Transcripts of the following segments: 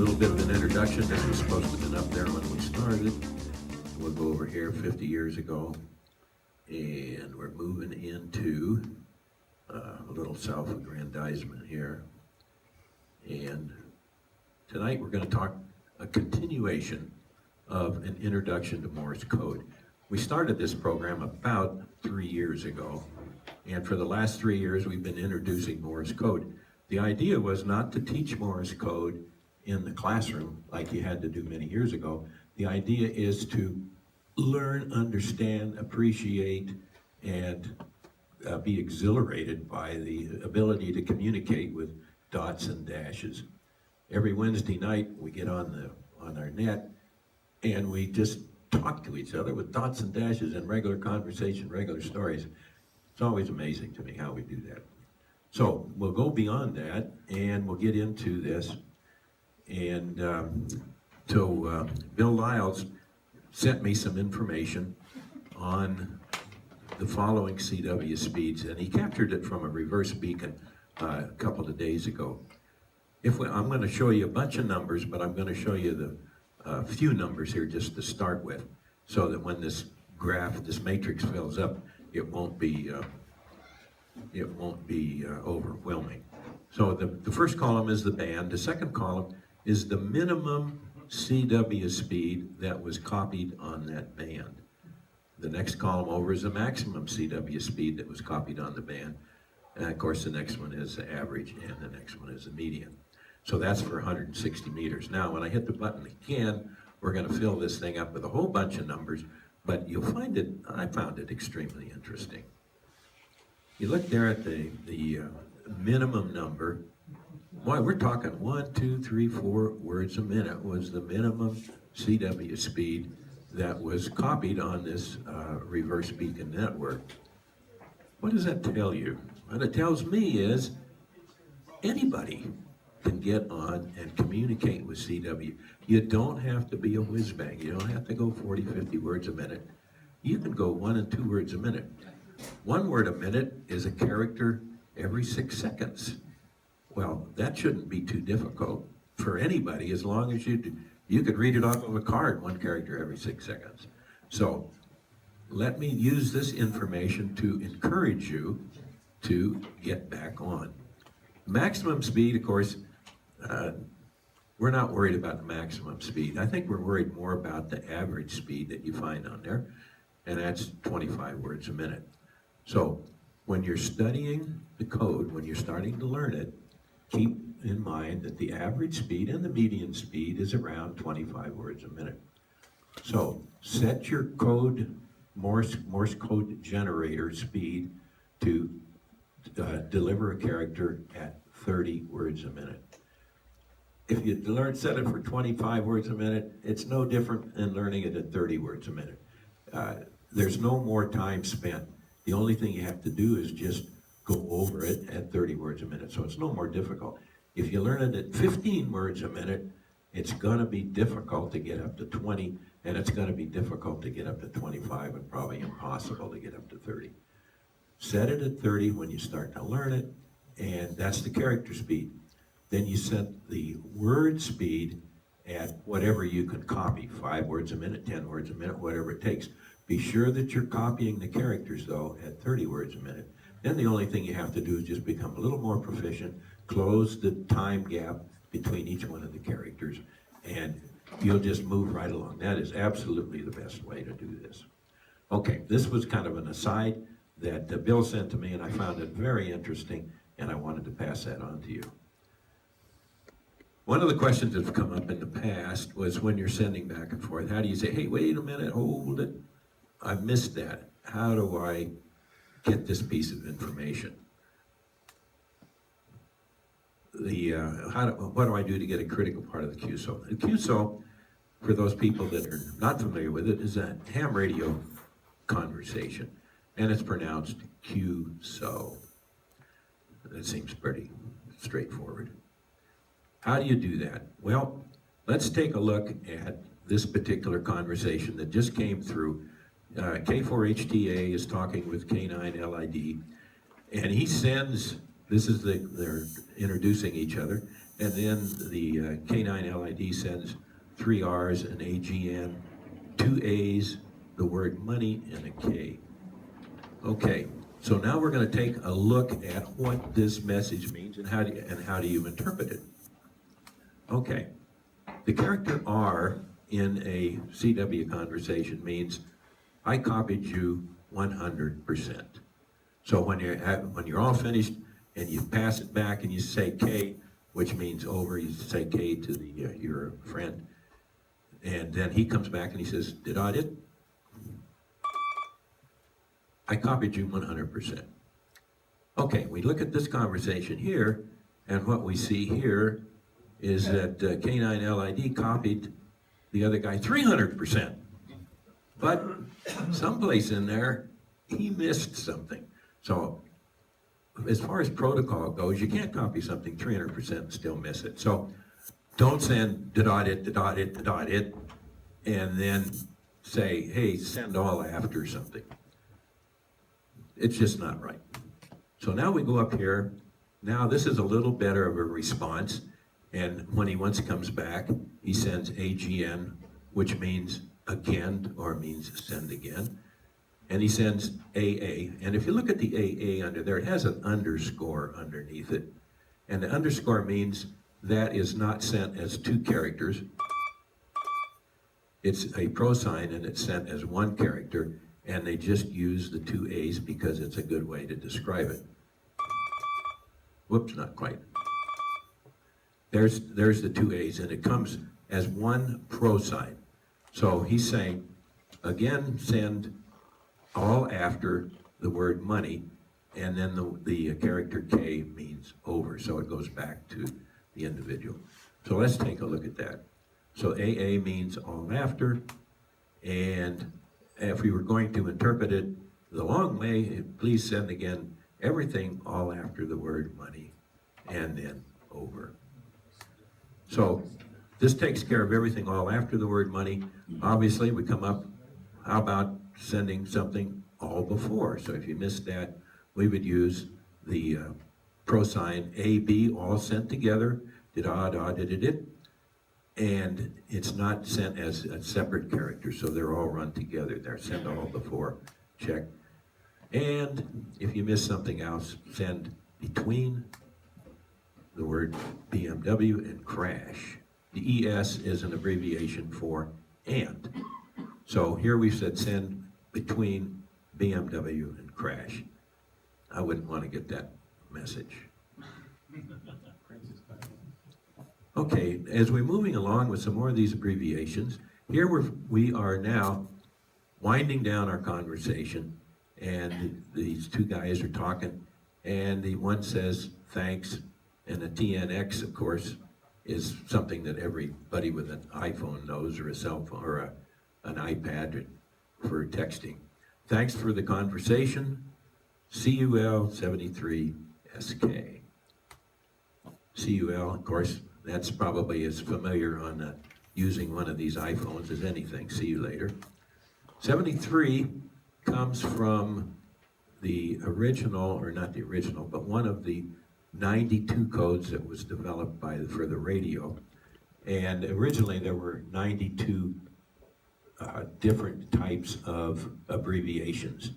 little bit of an introduction. This was supposed to have been up there when we started. We'll go over here 50 years ago, and we're moving into a little self-aggrandizement here. And tonight we're going to talk a continuation of an introduction to Morse code. We started this program about 3 years ago, and for the last 3 years we've been introducing Morse code. The idea was not to teach Morse code in the classroom like you had to do many years ago. The idea is to learn, understand, appreciate, and be exhilarated by the ability to communicate with dots and dashes. Every Wednesday night we get on our net and we just talk to each other with dots and dashes and regular conversation, regular stories. It's always amazing to me how we do that. So we'll go beyond that and we'll get into this. And Bill Lyles sent me some information on the following CW speeds, and he captured it from a reverse beacon a couple of days ago. I'm going to show you a bunch of numbers, but I'm going to show you the few numbers here just to start with, so that when this graph, this matrix fills up, it won't be overwhelming. So the first column is the band. The second column is the minimum CW speed that was copied on that band. The next column over is the maximum CW speed that was copied on the band. And of course the next one is the average, and the next one is the median. So that's for 160 meters. Now when I hit the button again, we're going to fill this thing up with a whole bunch of numbers, but you'll find it, I found it extremely interesting. You look there at the minimum number. Boy, we're talking 1, 2, 3, 4 words a minute was the minimum CW speed that was copied on this reverse beacon network. What does that tell you? What it tells me is anybody can get on and communicate with CW. You don't have to be a whiz-bang. You don't have to go 40, 50 words a minute. You can go 1 and 2 words a minute. 1 word a minute is a character every 6 seconds. Well, that shouldn't be too difficult for anybody, as long as you could read it off of a card, 1 character every 6 seconds. So let me use this information to encourage you to get back on. Maximum speed, of course, we're not worried about the maximum speed. I think we're worried more about the average speed that you find on there, and that's 25 words a minute. So when you're studying the code, when you're starting to learn it, keep in mind that the average speed and the median speed is around 25 words a minute. So set your code, Morse code generator speed to deliver a character at 30 words a minute. If you set it for 25 words a minute, it's no different than learning it at 30 words a minute. There's no more time spent. The only thing you have to do is just go over it at 30 words a minute, so it's no more difficult. If you learn it at 15 words a minute, it's going to be difficult to get up to 20, and it's going to be difficult to get up to 25, and probably impossible to get up to 30. Set it at 30 when you start to learn it, and that's the character speed. Then you set the word speed at whatever you can copy, 5 words a minute, 10 words a minute, whatever it takes. Be sure that you're copying the characters, though, at 30 words a minute. Then the only thing you have to do is just become a little more proficient, close the time gap between each one of the characters, and you'll just move right along. That is absolutely the best way to do this. Okay, this was kind of an aside that Bill sent to me, and I found it very interesting, and I wanted to pass that on to you. One of the questions that's come up in the past was when you're sending back and forth, how do you say, hey, wait a minute, hold it, I missed that. How do I get this piece of information? What do I do to get a critical part of the QSO? The QSO, for those people that are not familiar with it, is a ham radio conversation, and it's pronounced QSO. That seems pretty straightforward. How do you do that? Well, let's take a look at this particular conversation that just came through. K4HTA is talking with K9LID, and he sends, they're introducing each other, and then the K9 LID sends 3 R's, an AGN, 2 A's, the word money, and a K. Okay, so now we're going to take a look at what this message means and how do you interpret it. Okay, the character R in a CW conversation means I copied you 100%. So when you're all finished and you pass it back and you say K, which means over, you say K to your friend, and then he comes back and he says, did I did? I copied you 100%. Okay, we look at this conversation here, and what we see here is that K9 LID copied the other guy 300%. But someplace in there, he missed something. So as far as protocol goes, you can't copy something 300% and still miss it. So don't send it, and then say, hey, send all after something. It's just not right. So now we go up here. Now this is a little better of a response. And when he once comes back, he sends AGN, which means again, or means send again. And he sends AA. And if you look at the AA under there, it has an underscore underneath it. And the underscore means that is not sent as 2 characters. It's a prosign and it's sent as 1 character. And they just use the 2 A's because it's a good way to describe it. Whoops, not quite. There's the 2 A's, and it comes as 1 prosign. So he's saying, again, send all after the word money, and then the character K means over, so it goes back to the individual. So let's take a look at that. So AA means all after, and if we were going to interpret it the long way, please send again everything all after the word money and then over. So this takes care of everything all after the word money. Obviously, we come up, how about sending something all before? So if you missed that, we would use the prosign AB, all sent together, did-a-da-did-it-it. And it's not sent as a separate character, so they're all run together. They're sent all before, check. And if you miss something else, send between the word BMW and crash. The ES is an abbreviation for and. So here we said send between BMW and crash. I wouldn't want to get that message. Okay, as we're moving along with some more of these abbreviations, here we are now winding down our conversation, and these 2 guys are talking, and the one says thanks, and the TNX, of course, is something that everybody with an iPhone knows, or a cell phone, or an iPad for texting. Thanks for the conversation, CUL 73SK. CUL, of course, that's probably as familiar on using one of these iPhones as anything. See you later. 73 comes from the original, or not the original, but one of the 92 codes that was developed for the radio. And originally there were 92 different types of abbreviations.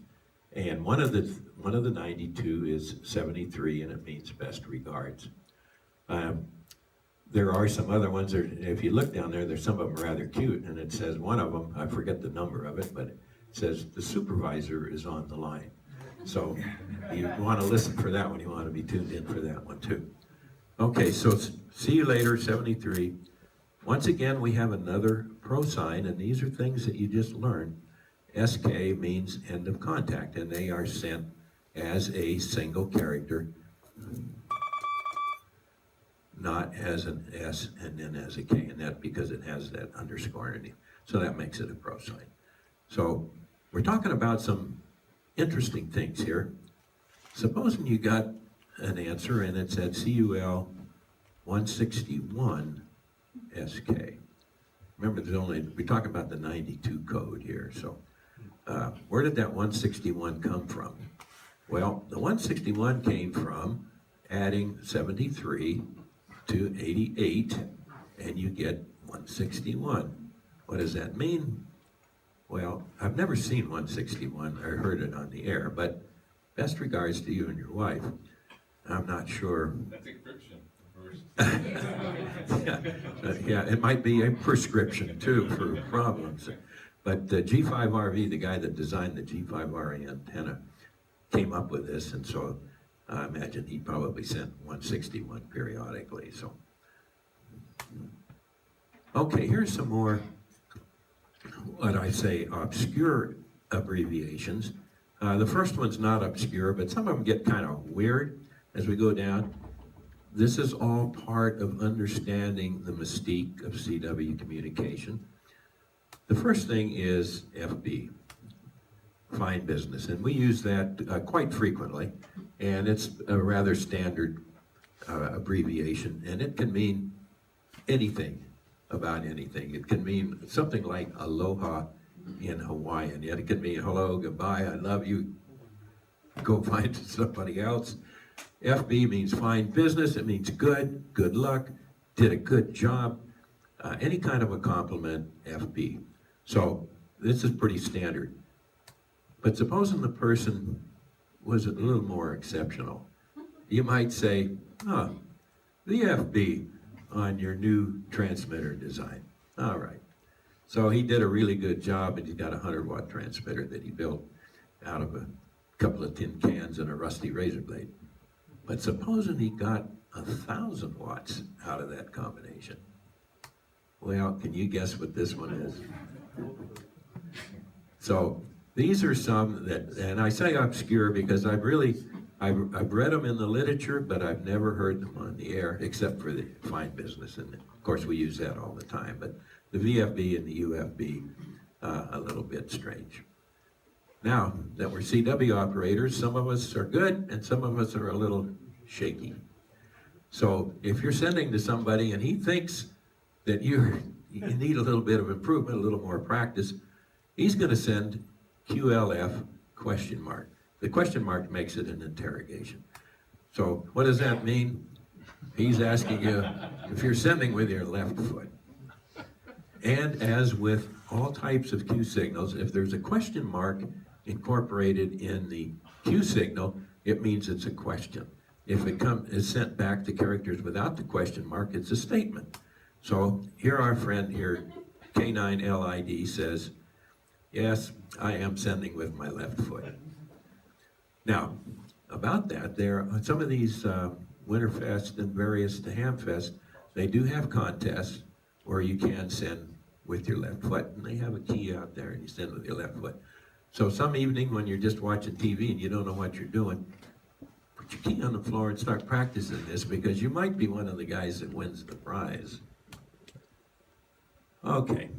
And one of the 92 is 73, and it means best regards. There are some other ones, if you look down there, there's some of them rather cute, and it says, one of them, I forget the number of it, but it says, the supervisor is on the line. So you want to listen for that one, you want to be tuned in for that one too. Okay, so see you later, 73. Once again, we have another prosign, and these are things that you just learned. SK means end of contact, and they are sent as a single character, not as an S and then as a K, and that because it has that underscore underneath. So that makes it a prosign. So we're talking about some interesting things here. Supposing you got an answer and it said CUL 161 SK. Remember, we're talking about the 92 code here. So where did that 161 come from? Well, the 161 came from adding 73 to 88, and you get 161. What does that mean? Well, I've never seen 161 or heard it on the air, but best regards to you and your wife. I'm not sure. That's encryption. Yeah, it might be a prescription too for problems. But G5RV, the guy that designed the G5RV antenna, came up with this, and so I imagine he probably sent 161 periodically. So, okay, here's some more, what I say, obscure abbreviations. The first one's not obscure, but some of them get kind of weird as we go down. This is all part of understanding the mystique of CW communication. The first thing is FB, fine business, and we use that quite frequently, and it's a rather standard abbreviation, and it can mean anything about anything. It can mean something like aloha in Hawaiian, yet it can mean hello, goodbye, I love you, go find somebody else. FB means fine business, it means good luck, did a good job, any kind of a compliment, FB. So this is pretty standard. But supposing the person was a little more exceptional, you might say, oh, the FB on your new transmitter design. All right. So he did a really good job, and he's got a 100-watt transmitter that he built out of a couple of tin cans and a rusty razor blade. But supposing he got 1,000 watts out of that combination. Well, can you guess what this one is? So these are some that, and I say obscure because I've read them in the literature, but I've never heard them on the air except for the fine business, and of course we use that all the time. But the VFB and the UFB, a little bit strange. Now that we're CW operators, some of us are good and some of us are a little shaky. So if you're sending to somebody and he thinks that you need a little bit of improvement, a little more practice, he's going to send QLF question mark. The question mark makes it an interrogation. So what does that mean? He's asking you if you're sending with your left foot. And as with all types of Q signals, if there's a question mark incorporated in the Q signal, it means it's a question. If it is sent back to characters without the question mark, it's a statement. So here our friend here, K9LID, says, yes, I am sending with my left foot. Now, about that, there are some of these Winterfest and various Hamfest, they do have contests where you can send with your left foot, and they have a key out there and you send with your left foot. So some evening when you're just watching TV and you don't know what you're doing, put your key on the floor and start practicing this, because you might be one of the guys that wins the prize. Okay,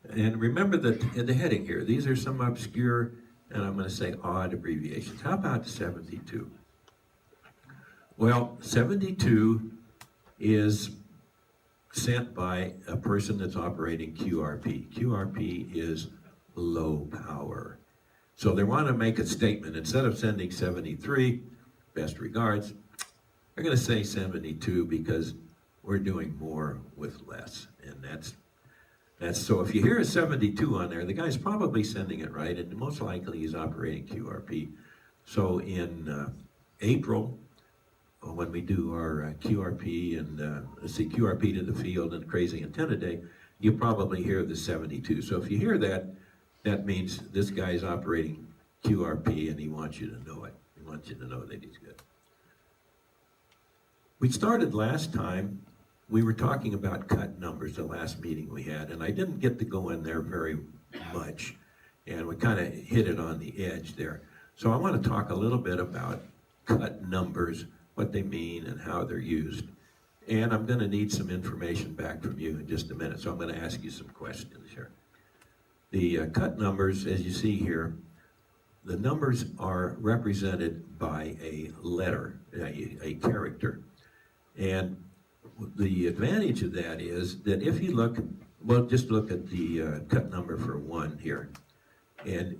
and remember that in the heading here, these are some obscure, and I'm going to say odd abbreviations. How about 72? Well, 72 is sent by a person that's operating QRP. QRP is low power. So they want to make a statement. Instead of sending 73, best regards, they're going to say 72 because we're doing more with less. And that's so if you hear a 72 on there, the guy's probably sending it right, and most likely he's operating QRP. So in April, when we do our QRP and QRP to the field and Crazy Antenna Day, you probably hear the 72. So if you hear that, that means this guy's operating QRP and he wants you to know it. He wants you to know that he's good. We started last time, we were talking about cut numbers the last meeting we had, and I didn't get to go in there very much, and we kind of hit it on the edge there. So I want to talk a little bit about cut numbers, what they mean and how they're used. And I'm going to need some information back from you in just a minute, so I'm going to ask you some questions here. The cut numbers, as you see here, the numbers are represented by a letter, a character. And the advantage of that is that if you look, well, just look at the cut number for 1 here. And,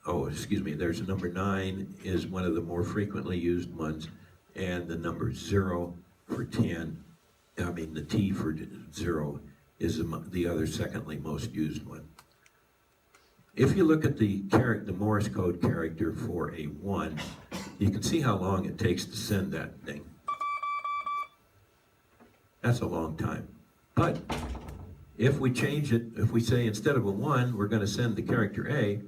there's number 9 is one of the more frequently used ones, and the number 0 for 10, I mean, the T for 0 is the other secondly most used one. If you look at the Morse code character for a 1, you can see how long it takes to send that thing. That's a long time. But if we change it, if we say instead of a 1, we're going to send the character A,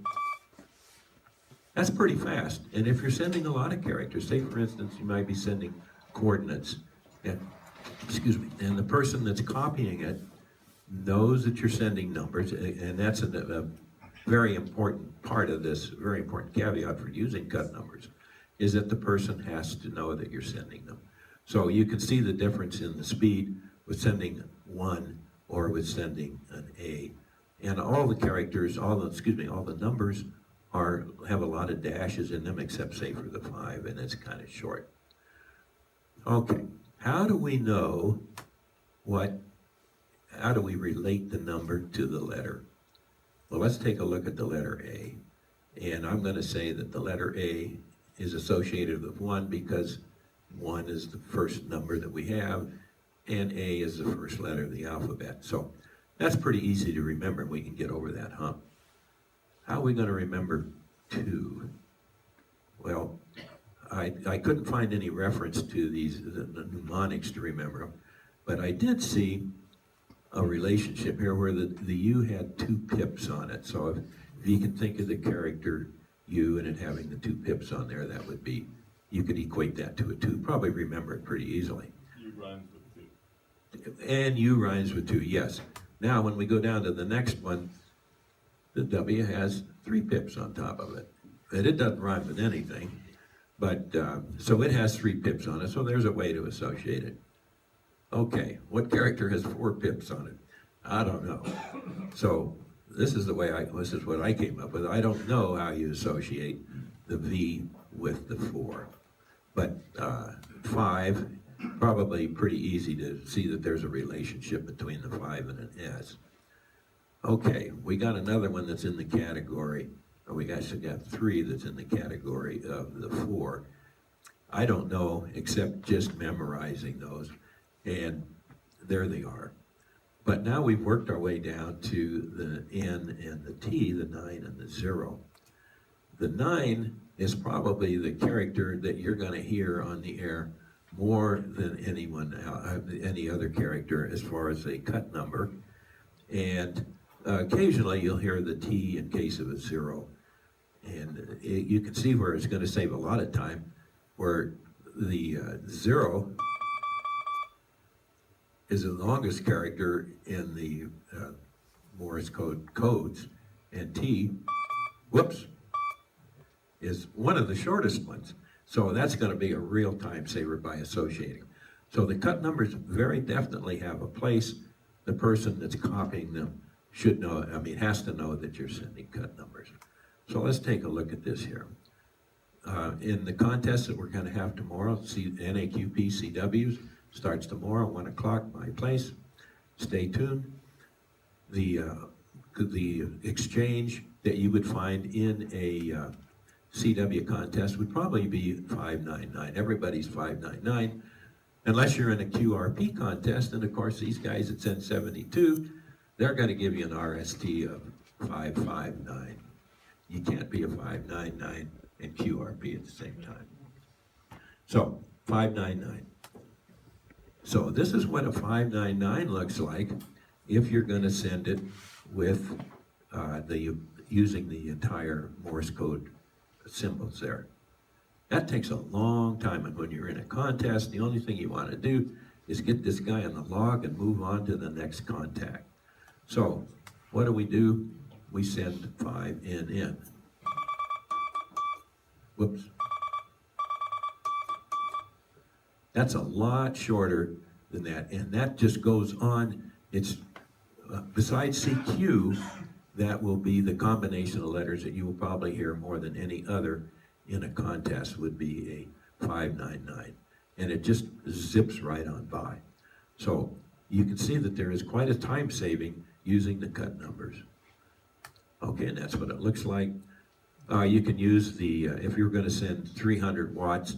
that's pretty fast. And if you're sending a lot of characters, say for instance, you might be sending coordinates, and, and the person that's copying it knows that you're sending numbers, and that's a very important part of this, very important caveat for using cut numbers, is that the person has to know that you're sending them. So you can see the difference in the speed with sending 1 or with sending an A. And all the characters, all the numbers have a lot of dashes in them, except say for the 5, and it's kind of short. Okay, how do we know how do we relate the number to the letter? Well, let's take a look at the letter A. And I'm going to say that the letter A is associated with 1 because 1 is the first number that we have, and A is the first letter of the alphabet. So that's pretty easy to remember. We can get over that hump. How are we going to remember 2? Well, I couldn't find any reference to the mnemonics to remember them, but I did see a relationship here where the U had 2 pips on it. So if you can think of the character U and it having the 2 pips on there, that would be, you could equate that to a 2. Probably remember it pretty easily. U rhymes with 2. And U rhymes with 2, yes. Now when we go down to the next one, the W has 3 pips on top of it. And it doesn't rhyme with anything, but so it has 3 pips on it, so there's a way to associate it. Okay, what character has 4 pips on it? I don't know. So this is what I came up with. I don't know how you associate the V with the 4. But 5, probably pretty easy to see that there's a relationship between the 5 and an S. Okay, we got another one that's in the category, or we actually got 3 that's in the category of the 4. I don't know except just memorizing those. And there they are. But now we've worked our way down to the N and the T, the 9 and the 0. The 9 is probably the character that you're going to hear on the air more than any other character as far as a cut number. And occasionally you'll hear the T in case of a 0. And you can see where it's going to save a lot of time, where the 0 is the longest character in the Morse code codes, and T, is one of the shortest ones. So that's going to be a real time saver by associating. So the cut numbers very definitely have a place. The person that's copying them should know, has to know that you're sending cut numbers. So let's take a look at this here. In the contest that we're going to have tomorrow, NAQP CWs, starts tomorrow, 1 o'clock, my place. Stay tuned. The exchange that you would find in a CW contest would probably be 599. Everybody's 599, unless you're in a QRP contest. And of course, these guys that send 72, they're going to give you an RST of 559. You can't be a 599 and QRP at the same time. So 599. So this is what a 599 looks like if you're going to send it with using the entire Morse code symbols there. That takes a long time, and when you're in a contest, the only thing you want to do is get this guy on the log and move on to the next contact. So what do? We send 5 in. Whoops. That's a lot shorter than that, and that just goes on. It's besides CQ, that will be the combination of letters that you will probably hear more than any other in a contest would be a 599, and it just zips right on by. So you can see that there is quite a time saving using the cut numbers. Okay, and that's what it looks like. You can use if you're going to send 300 watts,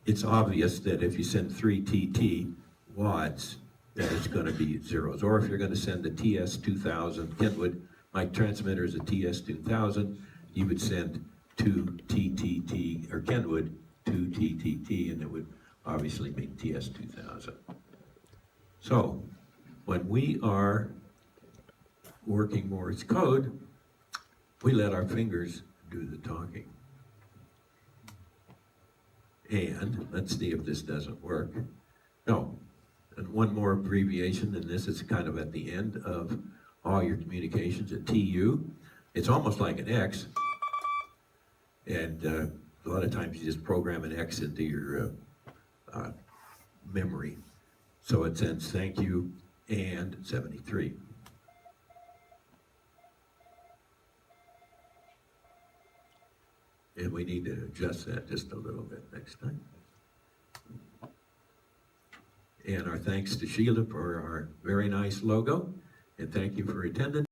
it's obvious that if you send 3 TT watts, that it's gonna be zeros. Or if you're gonna send a TS2000, Kenwood, my transmitter is a TS2000, you would send to TTT, or Kenwood to TTT, and it would obviously mean TS2000. So, when we are working Morse code, we let our fingers do the talking. And let's see if this doesn't work. No, and one more abbreviation, and this is kind of at the end of all your communications, a TU. It's almost like an X, and a lot of times you just program an X into your memory. So it sends thank you and 73. And we need to adjust that just a little bit next time. And our thanks to Sheila for our very nice logo, and thank you for attending.